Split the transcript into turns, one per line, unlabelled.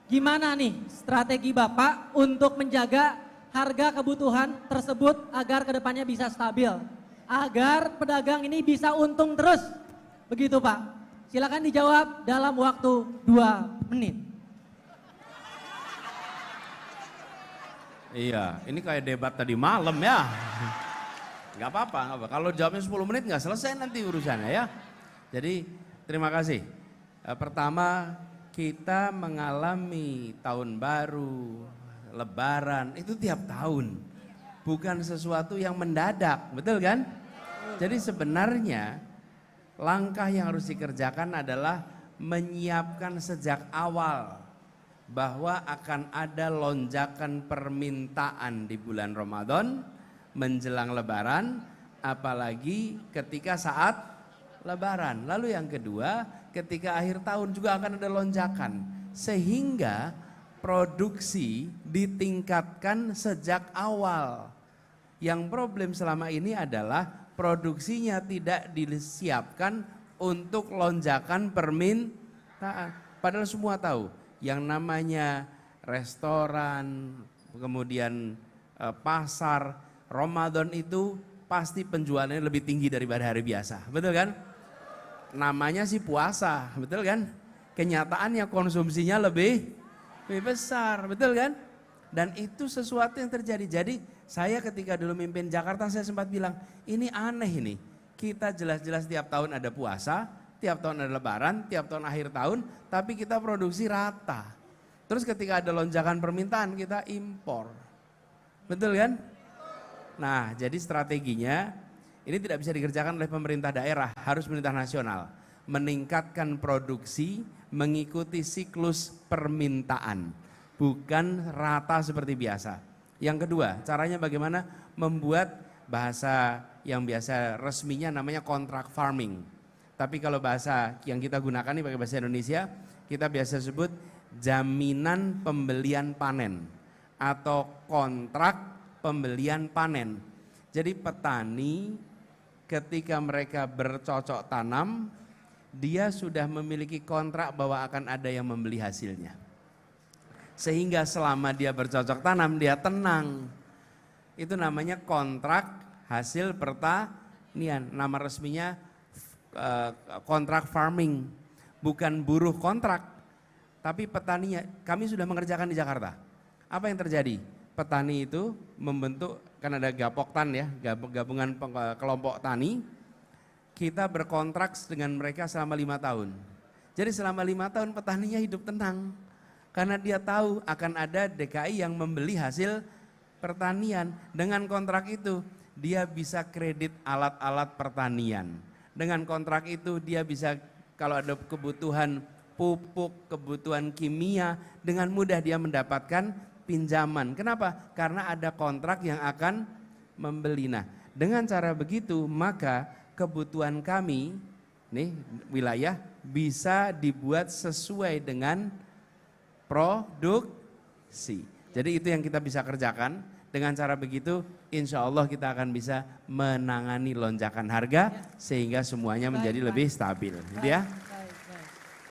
Gimana nih strategi Bapak untuk menjaga harga kebutuhan tersebut agar kedepannya bisa stabil? Agar pedagang ini bisa untung terus. Begitu Pak. Silakan dijawab dalam waktu 2 menit.
Iya, ini kayak debat tadi malam ya. Nggak apa-apa, nggak apa. Kalau jawabnya 10 menit nggak selesai nanti urusannya ya. Jadi terima kasih. Pertama, kita mengalami tahun baru, lebaran, itu tiap tahun. Bukan sesuatu yang mendadak, betul kan? Jadi sebenarnya langkah yang harus dikerjakan adalah menyiapkan sejak awal bahwa akan ada lonjakan permintaan di bulan Ramadan menjelang lebaran, apalagi ketika saat lebaran. Lalu yang kedua, ketika akhir tahun juga akan ada lonjakan, sehingga produksi ditingkatkan sejak awal. Yang problem selama ini adalah produksinya tidak disiapkan untuk lonjakan permintaan. Padahal semua tahu yang namanya restoran, kemudian pasar, Ramadan itu pasti penjualannya lebih tinggi daripada hari biasa, betul kan? Namanya sih puasa, betul kan? Kenyataannya konsumsinya lebih besar, betul kan? Dan itu sesuatu yang terjadi. Jadi saya ketika dulu mimpin Jakarta, saya sempat bilang, ini aneh ini. Kita jelas-jelas tiap tahun ada puasa, tiap tahun ada lebaran, tiap tahun akhir tahun, tapi kita produksi rata. Terus ketika ada lonjakan permintaan, kita impor. Betul kan? Nah, jadi strateginya ini tidak bisa dikerjakan oleh pemerintah daerah, harus pemerintah nasional. Meningkatkan produksi mengikuti siklus permintaan, bukan rata seperti biasa. Yang kedua, caranya bagaimana membuat bahasa yang biasa resminya namanya kontrak farming. Tapi kalau bahasa yang kita gunakan ini pakai bahasa Indonesia, kita biasa sebut jaminan pembelian panen atau kontrak pembelian panen. Jadi petani ketika mereka bercocok tanam, dia sudah memiliki kontrak bahwa akan ada yang membeli hasilnya. Sehingga selama dia bercocok tanam, dia tenang. Itu namanya kontrak hasil pertanian. Nama resminya kontrak farming. Bukan buruh kontrak, tapi petaninya. Kami sudah mengerjakan di Jakarta. Apa yang terjadi? Petani itu membentuk, kan ada Gapoktan ya, gabungan kelompok tani. Kita berkontrak dengan mereka selama 5 tahun. Jadi selama 5 tahun petaninya hidup tenang. Karena dia tahu akan ada DKI yang membeli hasil pertanian. Dengan kontrak itu dia bisa kredit alat-alat pertanian. Dengan kontrak itu dia bisa, kalau ada kebutuhan pupuk, kebutuhan kimia, dengan mudah dia mendapatkan pinjaman. Kenapa? Karena ada kontrak yang akan membeli. Nah, dengan cara begitu maka kebutuhan kami nih wilayah bisa dibuat sesuai dengan produksi. Jadi itu yang kita bisa kerjakan. Dengan cara begitu insya Allah kita akan bisa menangani lonjakan harga sehingga semuanya menjadi lebih stabil. Gitu ya.